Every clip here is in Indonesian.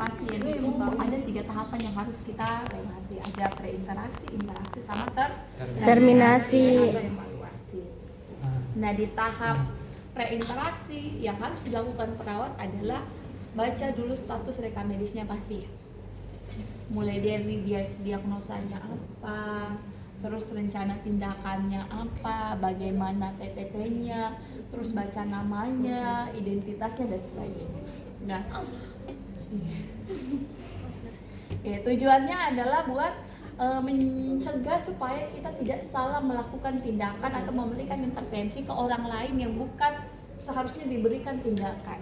pasien itu ada 3 tahapan yang harus kita lewati. Ada preinteraksi, interaksi, sama Terminasi. atau evaluasi. Nah, di tahap preinteraksi yang harus dilakukan perawat adalah baca dulu status rekam medisnya pasien. Mulai dari diagnosanya apa, terus rencana tindakannya apa, bagaimana TTP-nya, terus baca namanya, identitasnya, dan sebagainya. Nah, ya, tujuannya adalah buat mencegah supaya kita tidak salah melakukan tindakan atau memberikan intervensi ke orang lain yang bukan seharusnya diberikan tindakan.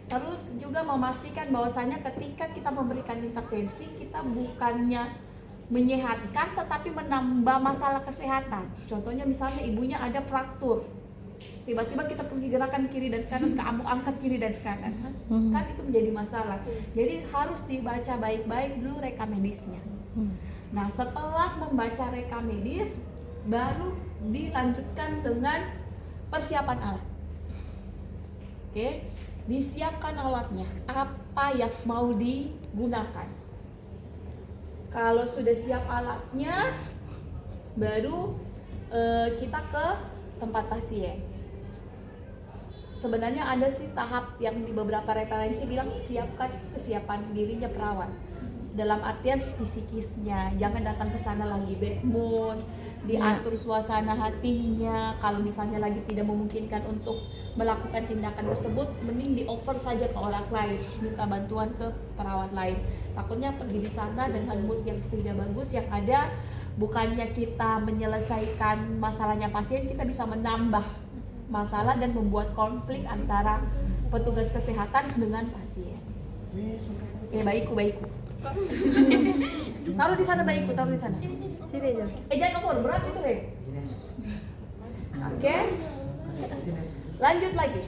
Terus juga memastikan bahwasanya ketika kita memberikan intervensi, kita bukannya menyehatkan tetapi menambah masalah kesehatan. Contohnya misalnya ibunya ada fraktur, tiba-tiba kita pergi gerakan kiri dan kanan, kamu angkat kiri dan kanan, kan itu menjadi masalah. Jadi harus dibaca baik-baik dulu rekam medisnya. Nah, setelah membaca rekam medis, baru dilanjutkan dengan persiapan alat. Oke, disiapkan alatnya, apa yang mau digunakan. Kalau sudah siap alatnya, baru kita ke tempat pasien. Sebenarnya ada sih tahap yang di beberapa referensi bilang siapkan kesiapan dirinya perawat. Dalam artian fisikisnya, jangan datang ke sana lagi bad mood, diatur suasana hatinya. Kalau misalnya lagi tidak memungkinkan untuk melakukan tindakan tersebut, mending di-offer saja ke orang lain, minta bantuan ke perawat lain. Takutnya pergi di sana dengan mood yang tidak bagus, yang ada bukannya kita menyelesaikan masalahnya pasien, kita bisa menambah masalah dan membuat konflik antara petugas kesehatan dengan pasien. Baikku. Taruh di sana baikku, taruh di sana. Sini aja. Jangan nomor berat itu deh. Oke. Lanjut lagi.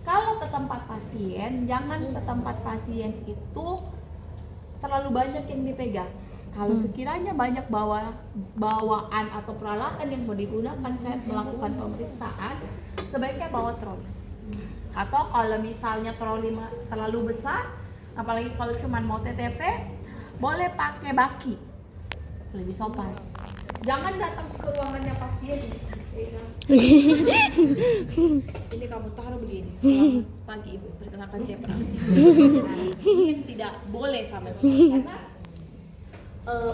Kalau ke tempat pasien, jangan ke tempat pasien itu terlalu banyak yang dipegang. Kalau sekiranya banyak bawaan atau peralatan yang mau digunakan saat melakukan pemeriksaan, sebaiknya bawa troli. Atau kalau misalnya troli terlalu besar, apalagi kalau cuma mau TTP, boleh pakai baki, lebih sopan. Jangan datang ke ruangannya pasien. Ini kamu taruh begini. Selamat pagi ibu, perkenalkan saya perawatnya. Ini tidak boleh sama sekali karena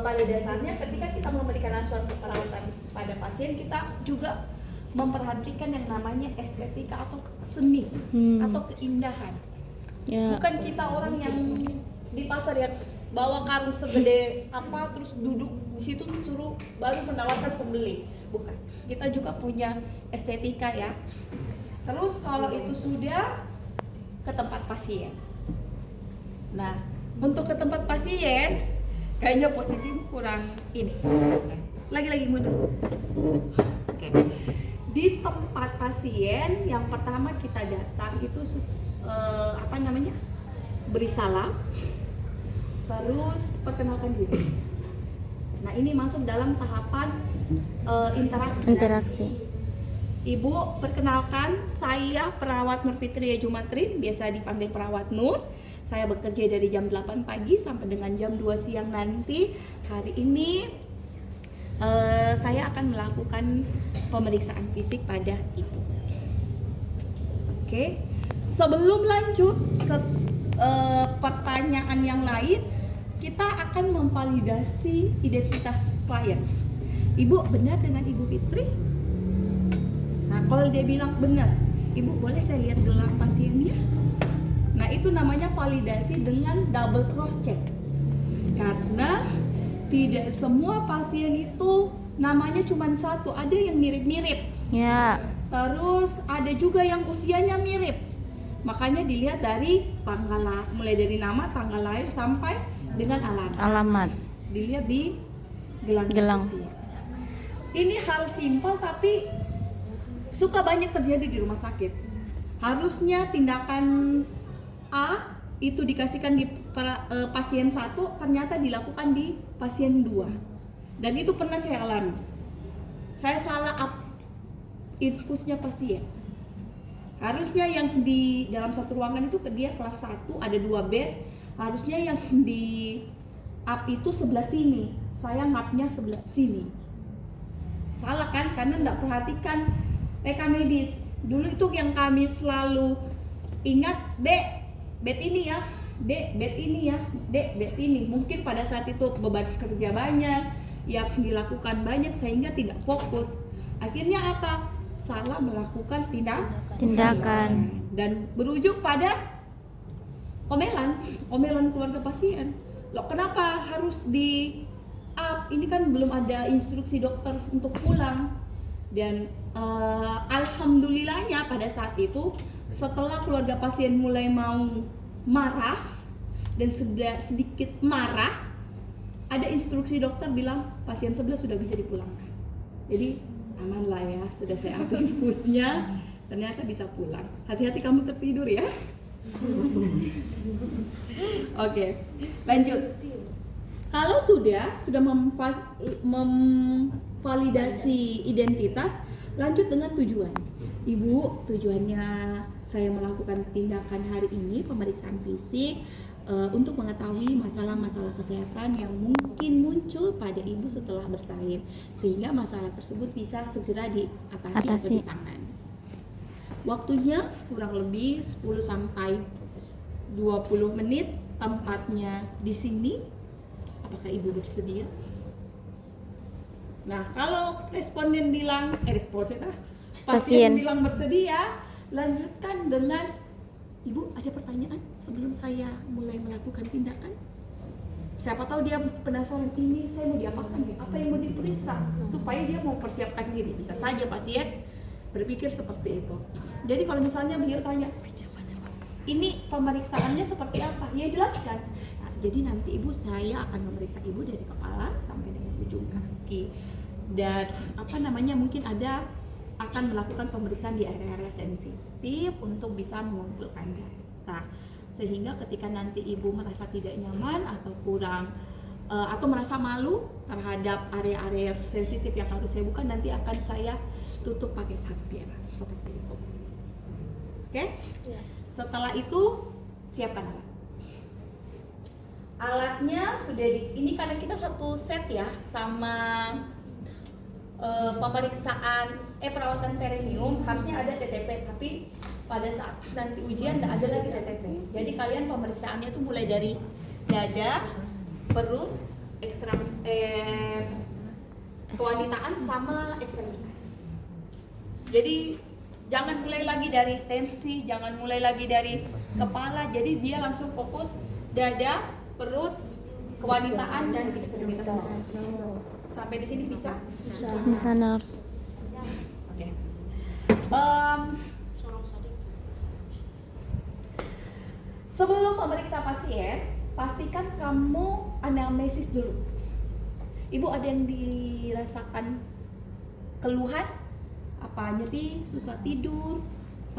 pada dasarnya ketika kita memberikan asuhan keperawatan pada pasien, kita juga memperhatikan yang namanya estetika atau seni atau keindahan. Bukan kita orang yang di pasar yang bawa karung segede apa terus duduk di situ suruh baru menawarkan pembeli. Bukan. Kita juga punya estetika ya. Terus kalau itu sudah ke tempat pasien. Nah, untuk ke tempat pasien kayaknya posisi kurang ini. Lagi mundur. Oke. Di tempat pasien yang pertama kita datang itu beri salam, terus perkenalkan diri. Nah, ini masuk dalam tahapan interaksi. Ibu, perkenalkan, saya perawat Nur Fitria Jumatrin, biasa dipanggil perawat Nur. Saya bekerja dari jam 8 pagi sampai dengan jam 2 siang nanti. Hari ini saya akan melakukan pemeriksaan fisik pada ibu. Oke, sebelum lanjut ke pertanyaan yang lain, kita akan memvalidasi identitas klien. Ibu benar dengan Ibu Fitri? Nah, kalau dia bilang benar, Ibu boleh saya lihat gelang pasiennya? Nah, itu namanya validasi dengan double cross check. Karena tidak semua pasien itu namanya cuma satu, ada yang mirip-mirip. Ya. Terus ada juga yang usianya mirip. Makanya dilihat dari tanggal, mulai dari nama, tanggal lahir sampai dengan alamat. Dilihat di gelang. Pasien. Ini hal simpel tapi suka banyak terjadi di rumah sakit. Harusnya tindakan A itu dikasihkan di pasien 1, ternyata dilakukan di pasien 2. Dan itu pernah saya alami. Saya salah infusnya pasien. Harusnya yang di dalam satu ruangan itu dia kelas 1 ada 2 bed. Harusnya yang di up itu sebelah sini. Saya ngapnya sebelah sini. Salah kan? Karena nggak perhatikan rekam medis. Dulu itu yang kami selalu ingat, Dek, bed ini ya. Dek, bed ini ya. Dek, bed ini. Mungkin pada saat itu beban kerja banyak, yang dilakukan banyak sehingga tidak fokus. Akhirnya apa? Salah melakukan tindakan dan berujung pada omelan keluarga pasien. Loh, kenapa harus di up? Ini kan belum ada instruksi dokter untuk pulang. Dan alhamdulillahnya pada saat itu setelah keluarga pasien mulai mau marah dan sedikit marah, ada instruksi dokter bilang pasien sebelah sudah bisa dipulangkan. Jadi aman lah ya, sudah saya ambil infusnya, ternyata bisa pulang. Hati-hati kamu tertidur ya. Oke, lanjut. Kalau sudah memvalidasi identitas, lanjut dengan tujuan. Ibu, tujuannya saya melakukan tindakan hari ini, pemeriksaan fisik, untuk mengetahui masalah-masalah kesehatan yang mungkin muncul pada ibu setelah bersalin, sehingga masalah tersebut bisa segera diatasi atau ditangani. Waktunya kurang lebih 10 sampai 20 menit, tempatnya di sini. Apakah ibu bersedia? Nah, kalau pasien bilang bersedia, lanjutkan dengan, Ibu, ada pertanyaan sebelum saya mulai melakukan tindakan? Siapa tahu dia penasaran, ini saya mau diapakan ya? Apa yang mau diperiksa? Supaya dia mau persiapkan diri. Bisa saja pasien berpikir seperti itu. Jadi kalau misalnya beliau tanya, ini pemeriksaannya seperti apa? Ya jelaskan. Nah, jadi nanti ibu, saya akan memeriksa ibu dari kepala sampai dengan ujung kaki. Dan mungkin ada akan melakukan pemeriksaan di area-area sensitif untuk bisa mengumpulkan data, sehingga ketika nanti ibu merasa tidak nyaman atau kurang atau merasa malu terhadap area-area sensitif yang harus saya buka, nanti akan saya tutup pakai sabir seperti itu. Oke? Ya. Setelah itu siapkan alat. Alatnya sudah ini karena kita satu set ya sama pemeriksaan perawatan perineum, harusnya ada TTP, tapi pada saat nanti ujian tidak ada lagi TTP. Jadi kalian pemeriksaannya tuh mulai dari dada, perut, kewanitaan sama ekstremitas. Jadi jangan mulai lagi dari tensi, jangan mulai lagi dari kepala. Jadi dia langsung fokus dada, perut, kewanitaan dan ekstremitas. Sampai di sini bisa? Bisa, nurse. Oke. Sebelum memeriksa pasien, pastikan kamu anamnesis dulu. Ibu ada yang dirasakan keluhan? Apa nyeri, susah tidur,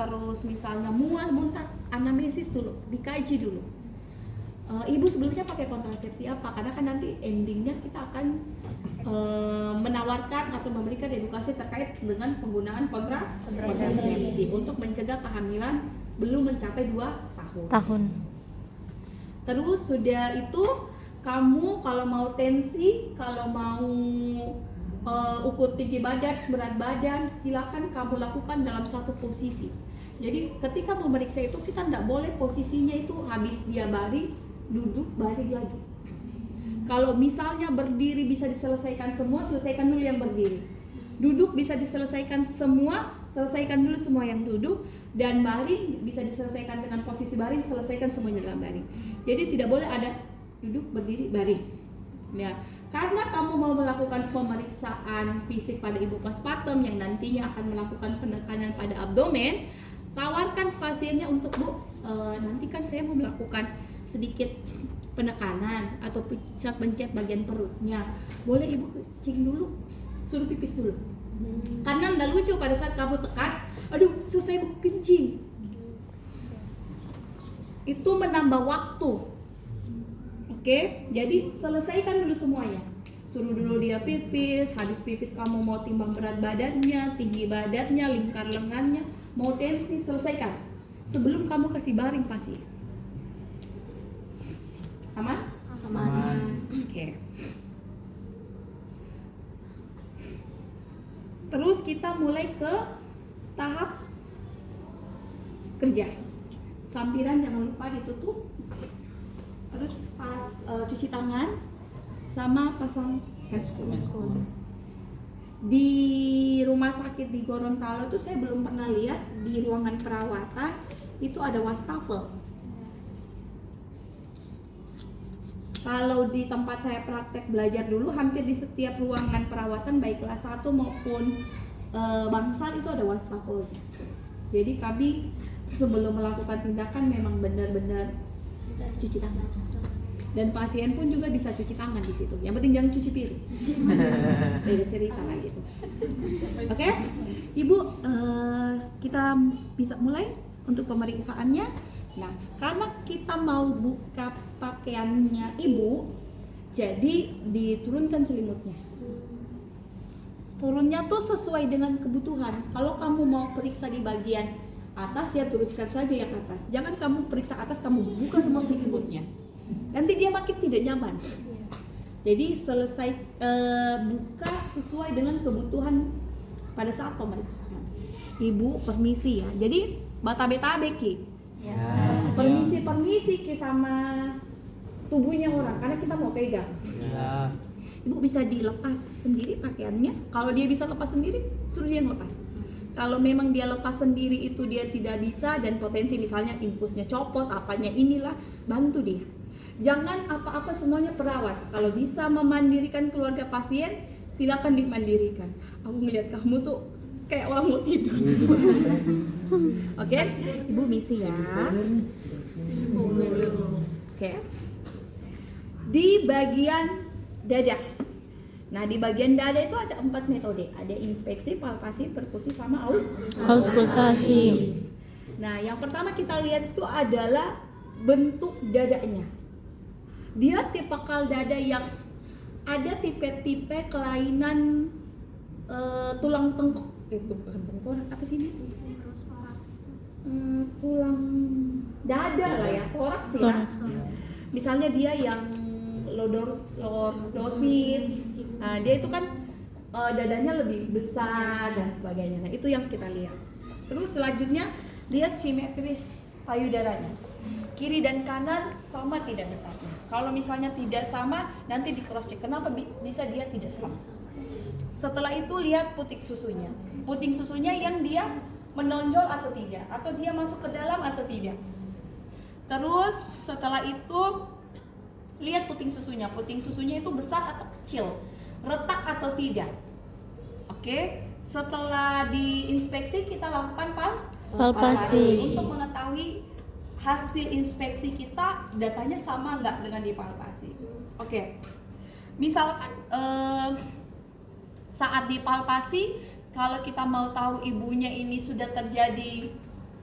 terus misalnya mual, muntah, anamnesis dulu, dikaji dulu. Ibu sebelumnya pakai kontrasepsi apa? Karena kan nanti endingnya kita akan menawarkan atau memberikan edukasi terkait dengan penggunaan kontrasepsi untuk mencegah kehamilan belum mencapai 2 tahun. Terus sudah itu kamu kalau mau tensi, kalau mau ukur tinggi badan, berat badan, silakan kamu lakukan dalam satu posisi. Jadi ketika memeriksa itu kita tidak boleh posisinya itu habis dia baring, duduk, balik lagi. Kalau misalnya berdiri bisa diselesaikan semua, selesaikan dulu yang berdiri. Duduk bisa diselesaikan semua, selesaikan dulu semua yang duduk. Dan baring bisa diselesaikan dengan posisi baring, selesaikan semuanya dalam baring. Jadi tidak boleh ada duduk, berdiri, baring. Ya, karena kamu mau melakukan pemeriksaan fisik pada ibu postpartum yang nantinya akan melakukan penekanan pada abdomen, tawarkan pasiennya untuk, Bu, nanti kan saya mau melakukan sedikit penekanan atau pencet bagian perutnya, boleh ibu kencing dulu, suruh pipis dulu. Karena nggak lucu pada saat kamu tekan, aduh selesai kencing, itu menambah waktu. Oke, jadi selesaikan dulu semuanya, suruh dulu dia pipis. Habis pipis kamu mau timbang berat badannya, tinggi badannya, lingkar lengannya, mau tensi selesaikan sebelum kamu kasih baring pasien. Aman? Aman. Oke. Terus kita mulai ke tahap kerja. Sampiran jangan lupa ditutup. Terus cuci tangan sama pasang handscoon. Di rumah sakit di Gorontalo tuh saya belum pernah lihat di ruangan perawatan itu ada wastafel. Kalau di tempat saya praktek belajar dulu, hampir di setiap ruangan perawatan baik kelas 1 maupun bangsal itu ada wastafel. Jadi kami sebelum melakukan tindakan memang benar-benar cuci tangan. Dan pasien pun juga bisa cuci tangan di situ. Yang penting jangan cuci piring. Beda cerita lagi itu. Oke, Ibu, kita bisa mulai untuk pemeriksaannya. Nah, karena kita mau buka pakaiannya Ibu, jadi diturunkan selimutnya. Turunnya tuh sesuai dengan kebutuhan. Kalau kamu mau periksa di bagian atas, ya turunkan saja yang atas. Jangan kamu periksa atas, kamu buka semua selimutnya. Nanti dia makin tidak nyaman. Jadi selesai buka sesuai dengan kebutuhan pada saat pemeriksaan. Ibu permisi ya. Jadi bata-beta Ki. Ya. Permisi Ki sama tubuhnya orang karena kita mau pegang. Ya. Ibu bisa dilepas sendiri pakaiannya. Kalau dia bisa lepas sendiri, suruh dia ngelepas. Kalau memang dia lepas sendiri itu dia tidak bisa dan potensi misalnya infusnya copot, apanya inilah, bantu dia. Jangan apa-apa semuanya perawat. Kalau bisa memandirikan keluarga pasien, silakan dimandirikan. Aku melihat kamu tuh kayak orang mau tidur. Oke, Ibu misi ya. Oke. Di bagian dada. Nah, di bagian dada itu ada 4 metode. Ada inspeksi, palpasi, perkusi, sama Auskultasi. Nah, yang pertama kita lihat itu adalah bentuk dadanya. Dia tipikal dada yang ada tipe-tipe kelainan tulang tengkok. Itu bukan tengkorak, apa sih ini? Tulang dada lah ya, toraks ya. Misalnya dia yang lordosis, nah, dia itu kan dadanya lebih besar dan sebagainya. Nah, itu yang kita lihat. Terus selanjutnya lihat simetris payudaranya. Kiri dan kanan sama tidak besarnya. Kalau misalnya tidak sama, nanti di cross check. Kenapa bisa dia tidak sama? Setelah itu lihat puting susunya. Puting susunya yang dia menonjol atau tidak, atau dia masuk ke dalam atau tidak. Terus setelah itu lihat puting susunya. Puting susunya itu besar atau kecil, retak atau tidak. Oke. Setelah diinspeksi kita lakukan Palpasi. untuk mengetahui hasil inspeksi kita datanya sama nggak dengan dipalpasi. Oke. Misalkan saat dipalpasi, kalau kita mau tahu ibunya ini sudah terjadi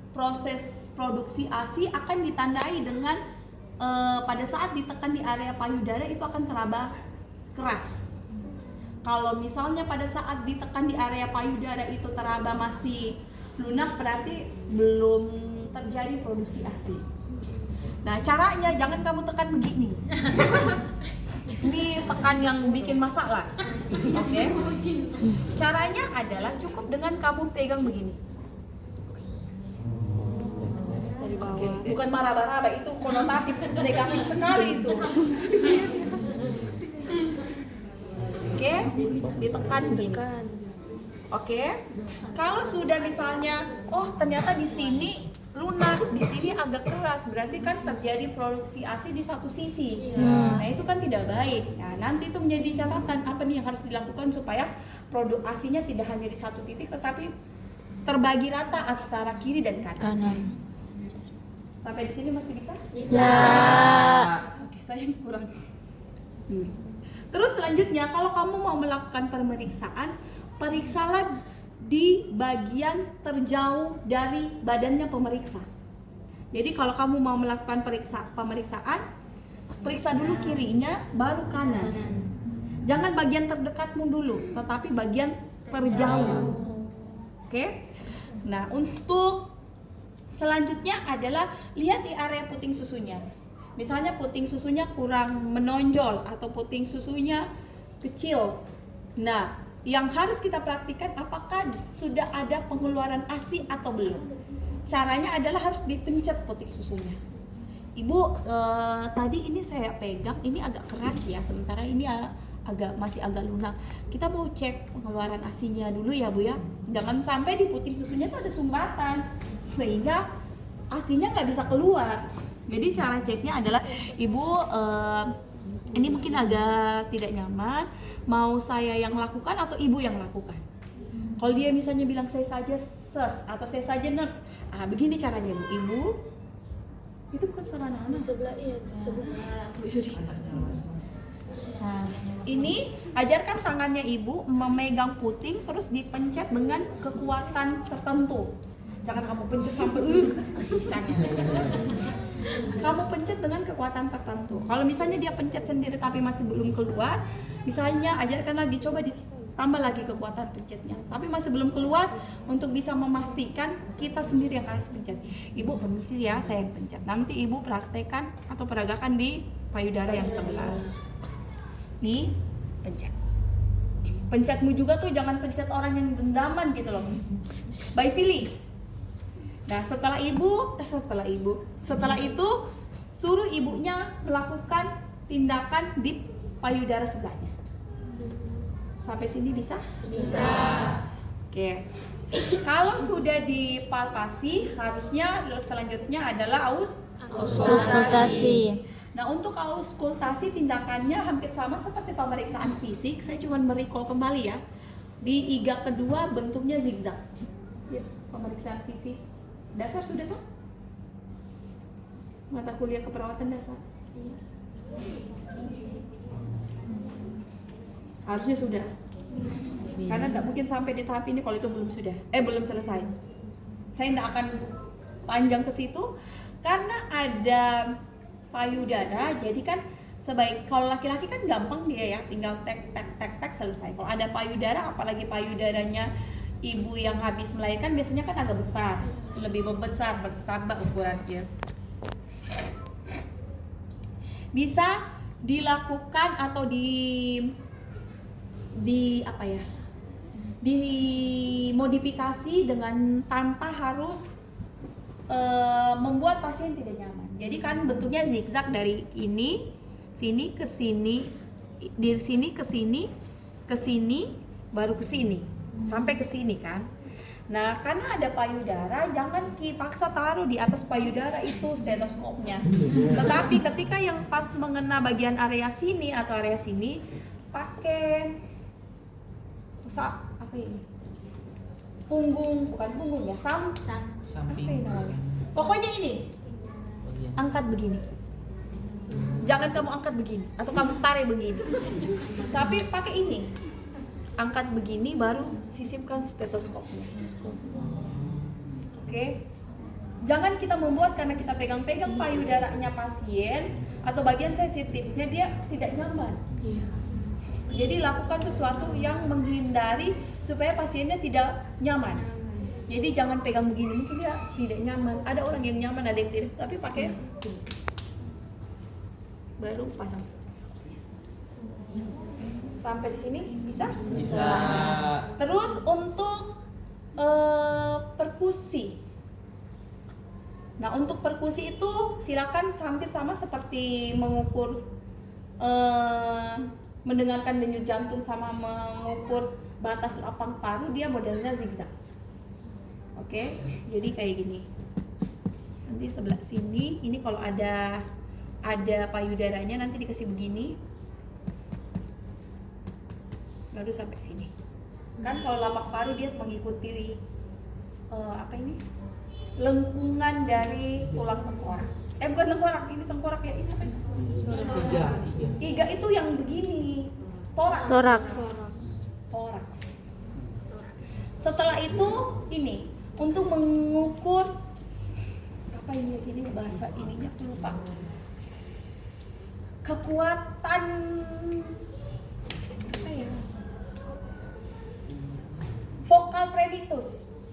proses produksi ASI, akan ditandai dengan pada saat ditekan di area payudara itu akan teraba keras. Kalau misalnya pada saat ditekan di area payudara itu teraba masih lunak, berarti belum terjadi produksi ASI. Nah, caranya jangan kamu tekan begini. Ini tekan yang bikin masalah. Oke. Caranya adalah cukup dengan kamu pegang begini. Oke. Bukan maraba-raba, itu konotatif negatif sekali itu. Oke, ditekan begini. Oke. Kalau sudah misalnya, oh ternyata di sini lunak, di sini agak keras, berarti kan terjadi produksi ASI di satu sisi. Nah, itu kan tidak baik. Nah, nanti itu menjadi catatan apa nih yang harus dilakukan supaya produk ASI-nya tidak hanya di satu titik tetapi terbagi rata antara kiri dan kanan. Sampai di sini masih bisa? Bisa. Oke, saya kurang. Terus selanjutnya kalau kamu mau melakukan pemeriksaan, periksalah di bagian terjauh dari badannya pemeriksa. Jadi kalau kamu mau melakukan pemeriksaan, periksa dulu kirinya, baru kanan. Jangan bagian terdekatmu dulu, tetapi bagian terjauh. Oke? Nah, untuk selanjutnya adalah lihat di area puting susunya. Misalnya puting susunya kurang menonjol atau puting susunya kecil. Nah, yang harus kita praktikkan apakah sudah ada pengeluaran ASI atau belum. Caranya adalah harus dipencet puting susunya. Ibu, tadi ini saya pegang, ini agak keras ya, sementara ini masih agak lunak. Kita mau cek pengeluaran ASINya dulu ya Bu ya. Jangan sampai di puting susunya tuh ada sumbatan sehingga ASINya nggak bisa keluar. Jadi cara ceknya adalah Ibu, ini mungkin agak tidak nyaman, mau saya yang lakukan atau Ibu yang lakukan? Kalau dia misalnya bilang saya saja ses atau saya saja nurse, begini caranya Bu. Ibu, itu bukan suara anak-anak. Sebelah iya, sebelah. Bu Yuri. Nah, ini ajarkan tangannya Ibu memegang puting terus dipencet dengan kekuatan tertentu. Jangan kamu pencet sampai jangan. Kamu pencet dengan kekuatan tertentu. Kalau misalnya dia pencet sendiri tapi masih belum keluar, misalnya ajarkan lagi, coba ditambah lagi kekuatan pencetnya. Tapi masih belum keluar, untuk bisa memastikan kita sendiri yang harus pencet. Ibu permisi ya, saya yang pencet. Nanti Ibu praktekkan atau peragakan di payudara yang sebelah. Nih, pencet. Pencetmu juga tuh jangan pencet orang yang dendaman gitu loh. By feeling. Nah, setelah itu suruh ibunya melakukan tindakan di payudara sebelahnya. Sampai sini bisa? Bisa. Oke. Kalau sudah dipalpasi, harusnya selanjutnya adalah Auskultasi. Nah, untuk auskultasi tindakannya hampir sama seperti pemeriksaan fisik. Saya cuma merecall kembali ya. Di iga kedua bentuknya zigzag. Ya, pemeriksaan fisik dasar sudah tuh? Mata kuliah keperawatan dasar. Harusnya sudah. Karena tidak mungkin sampai di tahap ini kalau itu belum selesai. Saya tidak akan panjang ke situ karena ada payudara. Jadi kan kalau laki-laki kan gampang dia ya, tinggal tek selesai. Kalau ada payudara, apalagi payudaranya ibu yang habis melahirkan biasanya kan agak besar, lebih membesar, bertambah ukurannya. Bisa dilakukan atau dimodifikasi dengan tanpa harus membuat pasien tidak nyaman. Jadi kan bentuknya zigzag dari sini ke sini, dari sini ke sini, baru ke sini. Sampai ke sini kan. Nah, karena ada payudara, jangan dipaksa taruh di atas payudara itu stetoskopnya. Tetapi ketika yang pas mengena bagian area sini atau area sini, pakai apa ini? Bukan punggung ya, apa ini namanya? Pokoknya ini. Angkat begini. Jangan kamu angkat begini atau kamu tarik begini. Tapi pakai ini. Angkat begini baru sisipkan stetoskopnya. Oke. Jangan kita membuat karena kita pegang-pegang payudaranya pasien atau bagian sensitifnya dia tidak nyaman. Jadi lakukan sesuatu yang menghindari supaya pasiennya tidak nyaman. Jadi jangan pegang begini, mungkin dia tidak nyaman. Ada orang yang nyaman, ada yang tidak. Tapi pakai baru pasang. Sampai di sini bisa? Bisa. Terus untuk perkusi. Nah, untuk perkusi itu silakan hampir sama seperti mengukur mendengarkan denyut jantung sama mengukur batas lapang paru, dia modelnya zigzag. Oke, jadi kayak gini. Nanti sebelah sini, ini kalau ada payudaranya nanti dikasih begini. Baru sampai sini. Kan kalau lapak paru dia mengikuti lengkungan dari tulang tengkorak. Bukan tengkorak, ini tengkorak ya, ini apa ini? Iga itu yang begini. Toraks. Setelah itu ini untuk mengukur apa ini bahasa ininya aku lupa. Kekuatan apa ya? Vokal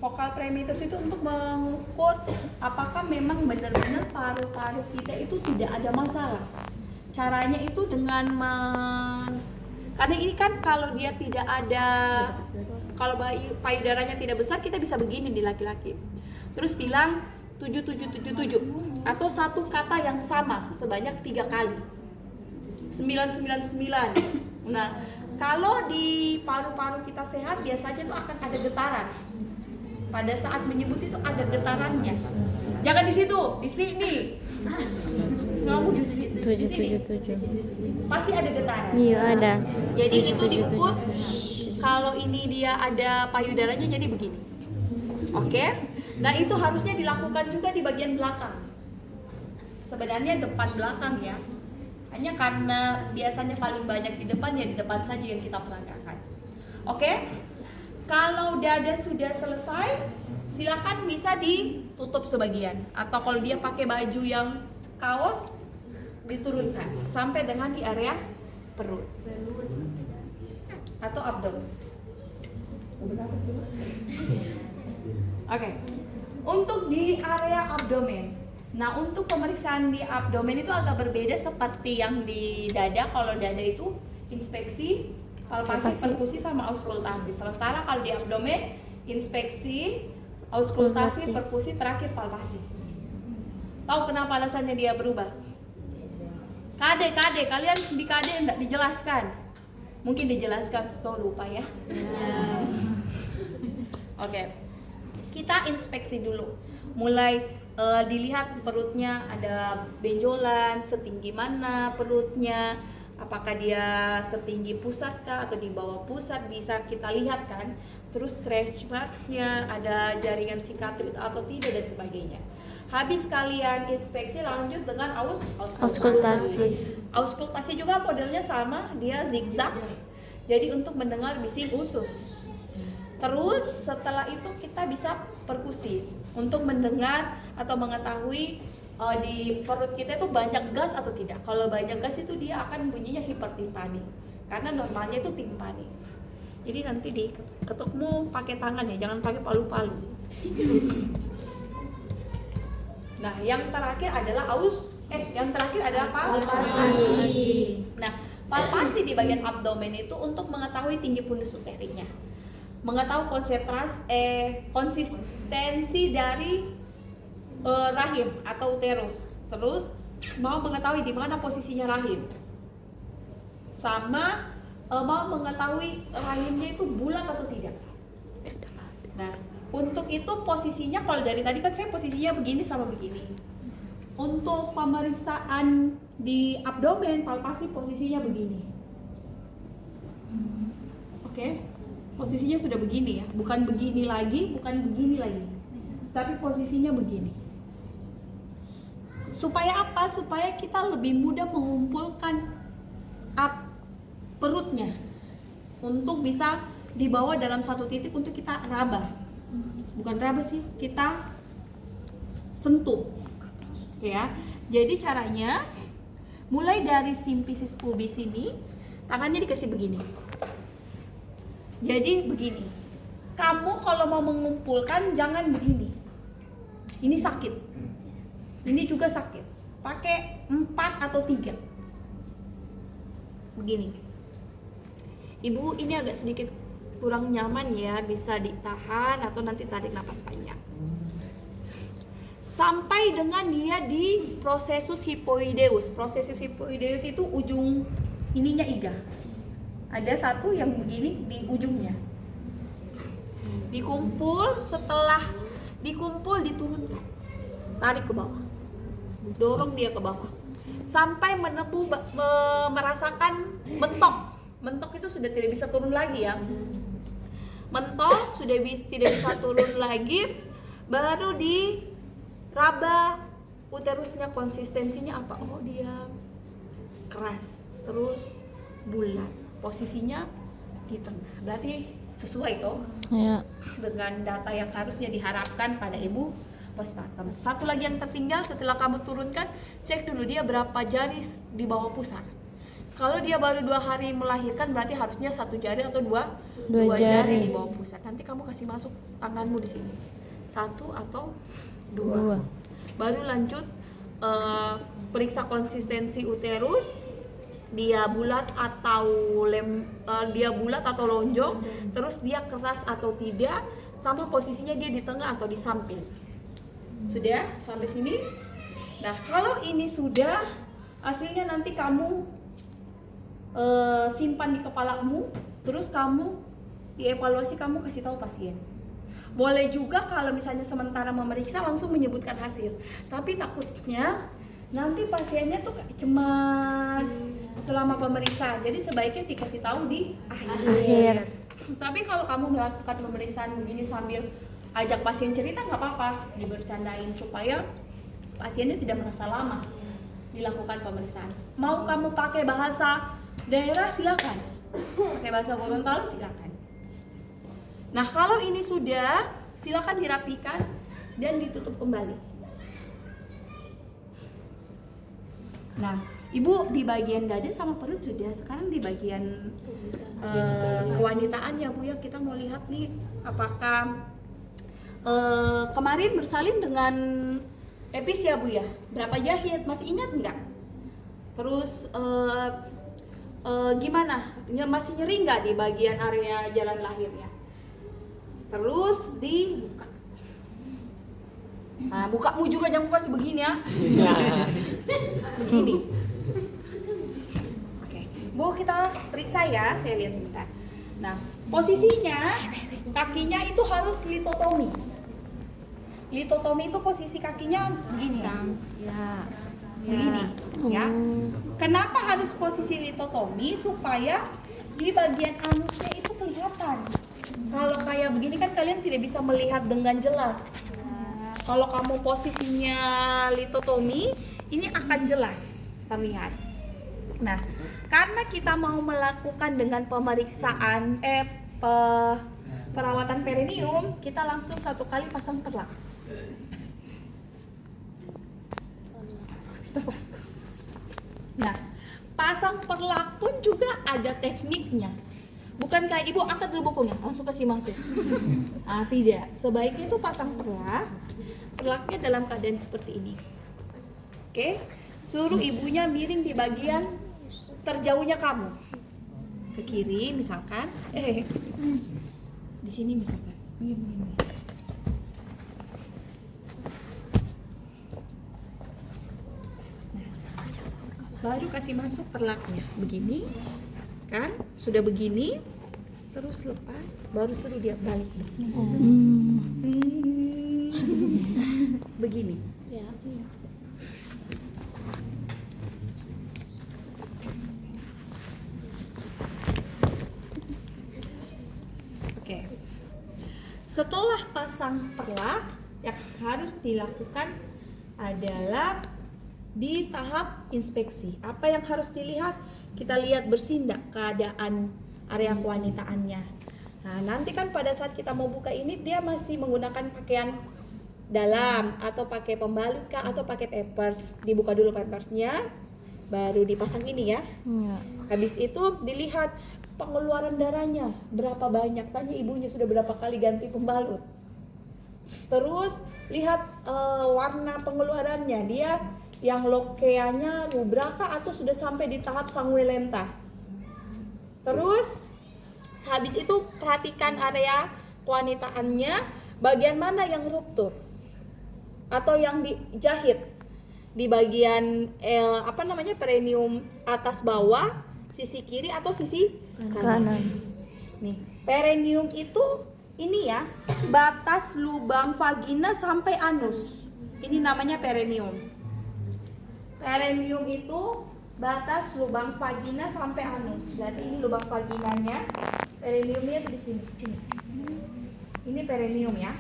vokal premitus itu untuk mengukur apakah memang benar-benar paru-paru kita itu tidak ada masalah. Caranya itu dengan karena ini kan kalau dia tidak ada, kalau payudaranya tidak besar, kita bisa begini di laki-laki. Terus bilang 7777 atau satu kata yang sama sebanyak 3 kali. 999. Nah, kalau di paru-paru kita sehat biasanya tuh akan ada getaran. Pada saat menyebut itu ada getarannya. Jangan di situ, di sini. Kamu di sini. 777. Pasti ada getaran. Iya ada. Jadi itu diukur kalau ini dia ada payudaranya jadi begini. Oke? Nah, itu harusnya dilakukan juga di bagian belakang. Sebenarnya depan belakang ya. Hanya karena biasanya paling banyak di depan, ya di depan saja yang kita peragakan. Oke? Kalau dada sudah selesai, silakan bisa ditutup sebagian. Atau kalau dia pakai baju yang kaos, diturunkan sampai dengan di area perut atau abdomen. Oke. Untuk di area abdomen. Nah, untuk pemeriksaan di abdomen itu agak berbeda seperti yang di dada. Kalau dada itu inspeksi, palpasi, perkusi sama auskultasi. Sementara kalau di abdomen inspeksi, auskultasi, perkusi, terakhir palpasi. Tahu kenapa alasannya dia berubah? KD, kalian di KD enggak dijelaskan. Mungkin dijelaskan, lupa ya. Oke. Kita inspeksi dulu. Mulai dilihat perutnya ada benjolan, setinggi mana perutnya, apakah dia setinggi pusat kah atau di bawah pusat, bisa kita lihat kan. Terus stretch marks-nya, ada jaringan sikatrit atau tidak dan sebagainya. Habis kalian inspeksi, lanjut dengan auskultasi. Auskultasi juga modelnya sama, dia zigzag. Jadi untuk mendengar bising usus. Terus setelah itu kita bisa perkusi untuk mendengar atau mengetahui di perut kita itu banyak gas atau tidak. Kalau banyak gas itu dia akan bunyinya hipertimpani, karena normalnya itu timpani. Jadi nanti diketukmu pakai tangan ya, jangan pakai palu-palu. Nah, yang terakhir adalah palpasi. Nah, palpasi di bagian abdomen itu untuk mengetahui tinggi fundus uterinya, mengetahui konsistensi dari rahim atau uterus, terus mau mengetahui di mana posisinya rahim, sama mau mengetahui rahimnya itu bulat atau tidak. Nah, untuk itu posisinya, kalau dari tadi kan saya posisinya begini sama begini. Untuk pemeriksaan di abdomen, palpasi posisinya begini. Oke? Posisinya sudah begini ya, bukan begini lagi, tapi posisinya begini. Supaya apa? Supaya kita lebih mudah mengumpulkan perutnya untuk bisa dibawa dalam satu titik untuk kita raba. Bukan raba sih, kita sentuh. Oke ya. Jadi caranya mulai dari simfisis pubis ini, tangannya dikasih begini. Jadi begini, kamu kalau mau mengumpulkan jangan begini. Ini sakit. Ini juga sakit. Pakai 4 atau 3. Begini. Ibu, ini agak sedikit kurang nyaman ya, bisa ditahan atau nanti tarik napas panjang. Sampai dengan dia di prosesus hipoideus. Prosesus hipoideus itu ujung ininya iga. Ada satu yang begini di ujungnya. Dikumpul, setelah dikumpul diturunkan. Tarik ke bawah. Dorong dia ke bawah. Sampai merasakan mentok. Mentok itu sudah tidak bisa turun lagi ya. Mentok sudah tidak bisa turun lagi, baru diraba uterusnya, konsistensinya apa? Oh, dia keras, terus bulat. Posisinya di tengah. Berarti sesuai toh ya, dengan data yang harusnya diharapkan pada ibu postpartum. Satu lagi yang tertinggal, setelah kamu turunkan, cek dulu dia berapa jari di bawah pusat. Kalau dia baru 2 hari melahirkan berarti harusnya 1 jari atau dua Dua jari. di bawah pusat. Nanti kamu kasih masuk tanganmu di sini. 1 atau 2. Dua. Baru lanjut periksa konsistensi uterus. Dia bulat atau lonjong, terus dia keras atau tidak, sama posisinya dia di tengah atau di samping. Sudah sampai sini? Nah, kalau ini sudah, hasilnya nanti kamu simpan di kepalamu, terus kamu dievaluasi, kamu kasih tahu pasien. Boleh juga kalau misalnya sementara memeriksa langsung menyebutkan hasil, tapi takutnya nanti pasiennya tuh cemas selama pemeriksaan, jadi sebaiknya dikasih tahu di Akhir. Tapi kalau kamu melakukan pemeriksaan begini sambil ajak pasien cerita nggak apa-apa, dibercandain supaya pasiennya tidak merasa lama dilakukan pemeriksaan. Mau kamu pakai bahasa daerah silakan, pakai bahasa Gorontalo silakan. Nah, kalau ini sudah, silakan dirapikan dan ditutup kembali. Nah, ibu di bagian dada sama perut sudah, sekarang di bagian kewanitaan ya Bu ya, kita mau lihat nih apakah kemarin bersalin dengan epis ya Bu ya, berapa jahit, masih ingat nggak? Terus gimana, masih nyeri nggak di bagian area jalan lahirnya? Terus dibuka. Nah, bukamu juga jangan buka sebegini ya. Begini. Oke, Bu kita periksa ya, saya lihat sebentar. Nah, posisinya kakinya itu harus litotomi. Litotomi itu posisi kakinya begini ya. Begini ya. Kenapa harus posisi litotomi? Supaya di bagian anusnya itu kelihatan. Kalau kayak begini kan kalian tidak bisa melihat dengan jelas. Kalau kamu posisinya litotomi, ini akan jelas terlihat. Nah, karena kita mau melakukan dengan pemeriksaan perawatan perineum, kita langsung 1 kali pasang perlak. Nah, pasang perlak pun juga ada tekniknya. Bukan kayak ibu angkat dulu bokonya, langsung kasih masuk. Ah, tidak. Sebaiknya itu pasang perlak. Perlaknya dalam keadaan seperti ini. Oke, suruh ibunya miring di bagian terjauhnya kamu. Ke kiri misalkan. Di sini misalkan. Nah, baru kasih masuk perlaknya. Begini. Kan sudah begini, terus lepas, baru suruh dia balik begini. Ya. Oke. Setelah pasang perlak, yang harus dilakukan adalah di tahap inspeksi. Apa yang harus dilihat? Kita lihat bersih enggak keadaan area kewanitaannya. Nah, nanti kan pada saat kita mau buka ini dia masih menggunakan pakaian dalam atau pakai pembalut kah atau pakai pampers. Dibuka dulu pampersnya, baru dipasang ini ya. Habis itu dilihat pengeluaran darahnya berapa banyak. Tanya ibunya sudah berapa kali ganti pembalut. Terus lihat warna pengeluarannya, dia yang lokeanya rubraka atau sudah sampai di tahap sanguinolenta. Terus habis itu perhatikan area kewanitaannya, bagian mana yang ruptur atau yang dijahit di bagian perineum atas bawah, sisi kiri atau sisi kanan. Nih, perineum itu ini ya, batas lubang vagina sampai anus. Ini namanya perineum. Perineum itu batas lubang vagina sampai anus. Berarti ini lubang vaginanya, perineumnya di sini. Ini perineum ya.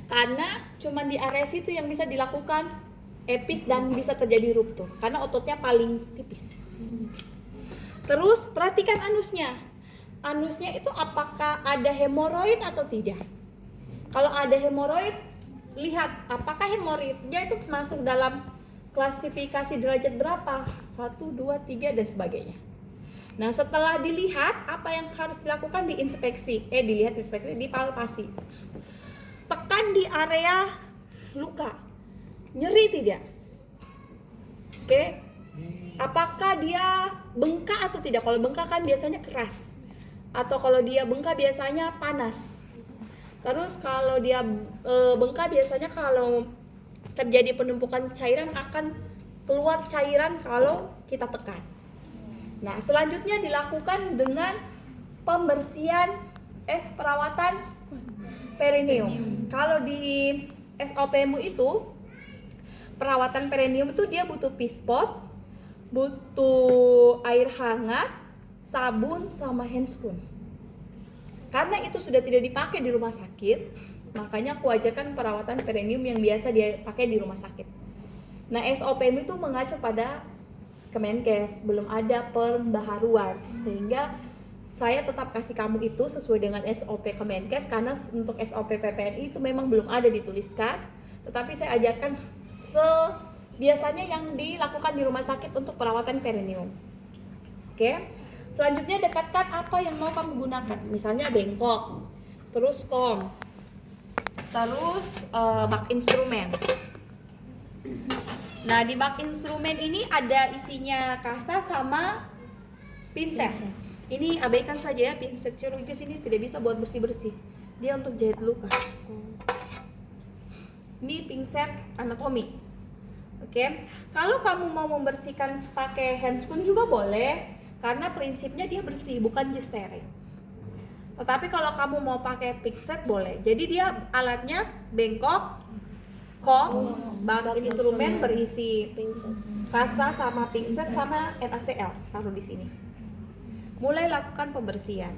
Karena cuma di area situ yang bisa dilakukan epis dan bisa terjadi ruptur. Karena ototnya paling tipis. Terus perhatikan anusnya. Anusnya itu apakah ada hemoroid atau tidak? Kalau ada hemoroid, lihat apakah hemoroidnya itu masuk dalam klasifikasi derajat berapa? 1, 2, 3 dan sebagainya. Nah, setelah dilihat, apa yang harus dilakukan? Dipalpasi. Tekan di area luka. Nyeri tidak? Oke. Apakah dia bengkak atau tidak? Kalau bengkak kan biasanya keras. Atau kalau dia bengkak biasanya panas. Terus kalau dia bengkak biasanya kalau terjadi penumpukan cairan akan keluar cairan kalau kita tekan. Nah, selanjutnya dilakukan dengan perawatan perineum. Kalau di SOP-mu itu perawatan perineum itu dia butuh pispot, butuh air hangat, sabun sama handscoon. Karena itu sudah tidak dipakai di rumah sakit, makanya aku ajarkan perawatan perineum yang biasa dia pakai di rumah sakit. Nah, SOPM itu mengacu pada Kemenkes, belum ada pembaharuan, sehingga saya tetap kasih kamu itu sesuai dengan SOP Kemenkes, karena untuk SOP PPNI itu memang belum ada dituliskan, tetapi saya ajarkan biasanya yang dilakukan di rumah sakit untuk perawatan perineum. Oke. Selanjutnya dekatkan apa yang mau kamu gunakan, misalnya bengkok, terus kom, terus bak instrumen. Nah, di bak instrumen ini ada isinya kasa sama pinset. Ini abaikan saja ya, pinset chirurgis ini tidak bisa buat bersih-bersih, dia untuk jahit luka. Ini pinset anatomi. Oke. Kalau kamu mau membersihkan pakai handscoon juga boleh, karena prinsipnya dia bersih, bukan steril. Tetapi kalau kamu mau pakai pinset boleh. Jadi dia alatnya bengkok, kom, bak instrumen berisi kasa sama pinset sama NaCl, taruh di sini. Mulai lakukan pembersihan.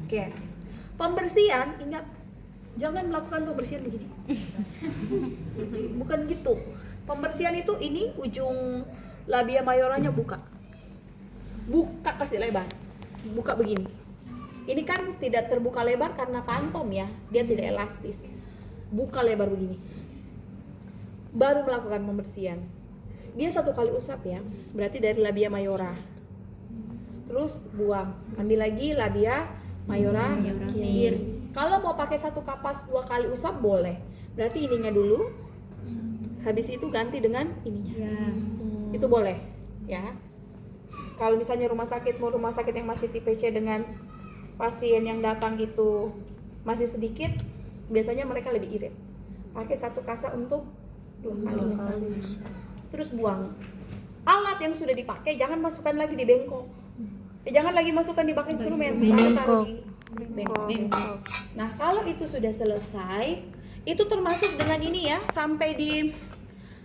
Oke. Pembersihan, ingat, jangan melakukan pembersihan begini. Bukan gitu. Pembersihan itu ini ujung labia mayoranya buka kasih lebar, buka begini. Ini kan tidak terbuka lebar karena fantom ya, dia tidak elastis. Buka lebar begini, baru melakukan pembersihan. Dia 1 kali usap ya, berarti dari labia mayora. Terus buang, ambil lagi labia mayora kiri. Kalau mau pakai 1 kapas 2 kali usap boleh, berarti ininya dulu. Habis itu ganti dengan ininya. Itu boleh, ya. Kalau misalnya rumah sakit yang masih tipe C dengan pasien yang datang itu masih sedikit, biasanya mereka lebih irit. Pakai 1 kasa untuk 2 kali usap. Terus buang. Alat yang sudah dipakai jangan masukkan lagi di bengkok. Jangan lagi masukkan di bak instrumen, taruh di bengkok. Nah, kalau itu sudah selesai, itu termasuk dengan ini ya, sampai di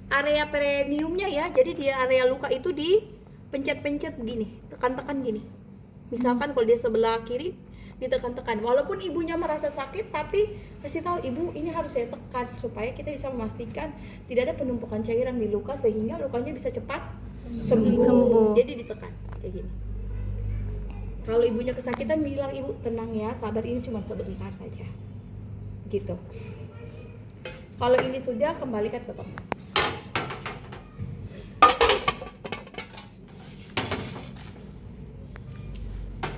area perineumnya ya. Jadi di area luka itu dipencet-pencet begini, tekan-tekan gini. Misalkan kalau dia sebelah kiri, ditekan-tekan. Walaupun ibunya merasa sakit, tapi kasih tahu ibu ini harus saya tekan supaya kita bisa memastikan tidak ada penumpukan cairan di luka sehingga lukanya bisa cepat sembuh. Jadi ditekan kayak gini. Kalau ibunya kesakitan bilang, ibu tenang ya, sabar, ini cuma sebentar saja. Gitu. Kalau ini sudah, kembalikan ke tempat.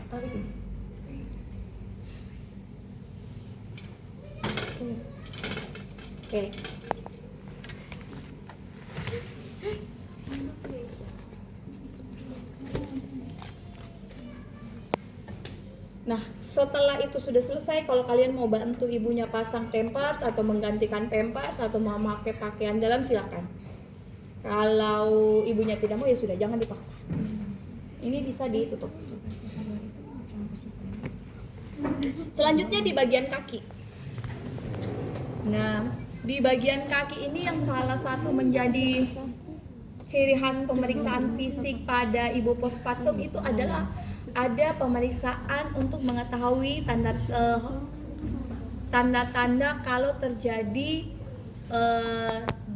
Tarik ini. Oke. Nah, setelah itu sudah selesai, kalau kalian mau bantu ibunya pasang pampers atau menggantikan pampers atau mau pakai pakaian dalam, silakan. Kalau ibunya tidak mau ya sudah, jangan dipaksa. Ini bisa ditutup. Selanjutnya di bagian kaki. Nah, di bagian kaki ini yang salah satu menjadi ciri khas pemeriksaan fisik pada ibu postpartum itu adalah ada pemeriksaan untuk mengetahui tanda-tanda kalau terjadi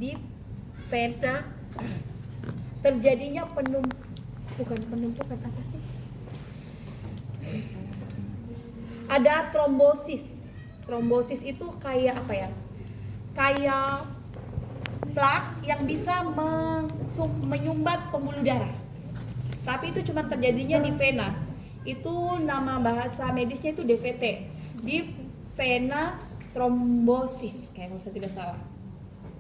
di pena terjadinya penumpukan apa sih? Ada trombosis. Trombosis itu kayak apa ya? kayak plak yang bisa menyumbat pembuluh darah. Tapi itu cuma terjadinya di vena. Itu nama bahasa medisnya itu DVT, deep vena thrombosis, kayak kalau saya tidak salah.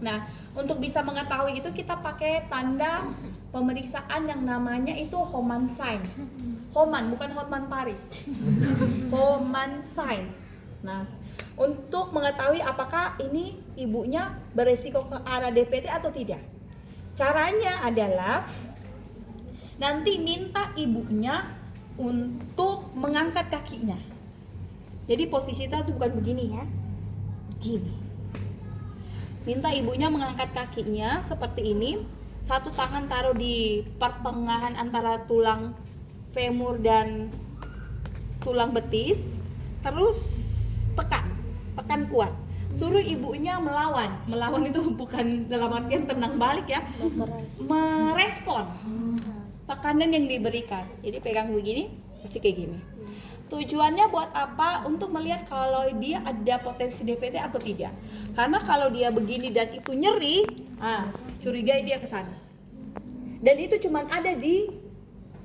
Nah, untuk bisa mengetahui itu kita pakai tanda pemeriksaan yang namanya itu Homan sign. Homan, bukan Hotman Paris. Homan sign. Nah, untuk mengetahui apakah ini ibunya beresiko ke arah DVT atau tidak. Caranya adalah nanti minta ibunya untuk mengangkat kakinya. Jadi posisi kita tuh bukan begini ya. Begini. Minta ibunya mengangkat kakinya seperti ini. Satu tangan taruh di pertengahan antara tulang femur dan tulang betis. Terus tekan kuat. Suruh ibunya melawan. Melawan itu bukan dalam artian tenang balik ya. Merespon tekanan yang diberikan. Jadi pegang begini, kasih kayak gini. Tujuannya buat apa? Untuk melihat kalau dia ada potensi DVT atau tidak. Karena kalau dia begini dan itu nyeri, curigai dia ke sana. Dan itu cuma ada di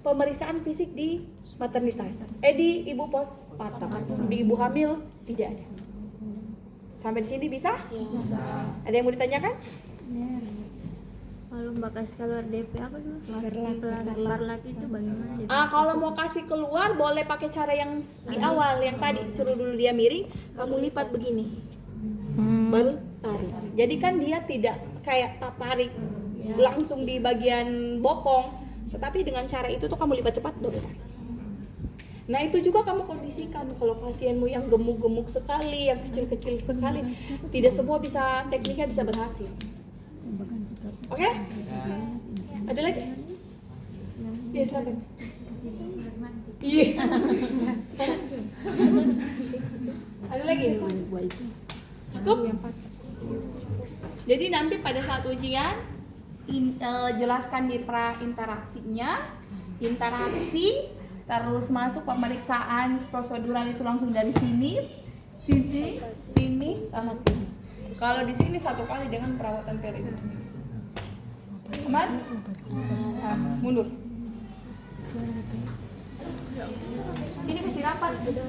pemeriksaan fisik di maternitas. Di ibu postpartum. Di ibu hamil tidak ada. Sampai di sini bisa? Bisa. Ada yang mau ditanyakan? Kalau Mbak kasih keluar DP apa dulu? Parlak itu bagaimana? DP? Kalau mau kasih keluar boleh pakai cara yang di awal yang tadi, suruh dulu dia miring, kamu lipat begini, baru tarik. Jadi kan dia tidak kayak tarik langsung di bagian bokong, tetapi dengan cara itu tuh kamu lipat cepat baru tarik. Nah itu juga kamu kondisikan kalau pasienmu yang gemuk-gemuk sekali, yang kecil-kecil sekali, tidak semua bisa tekniknya bisa berhasil. Oke? Ada lagi? Iya, silakan. Iya. Ada lagi? Cukup? Jadi nanti pada saat ujian jelaskan di pra-interaksinya, interaksi, terus masuk pemeriksaan prosedural itu langsung dari sini, sama sini. Kalau di sini satu kali dengan perawatan periodik. Aman? Mundur. Ini masih rapat. Tuh.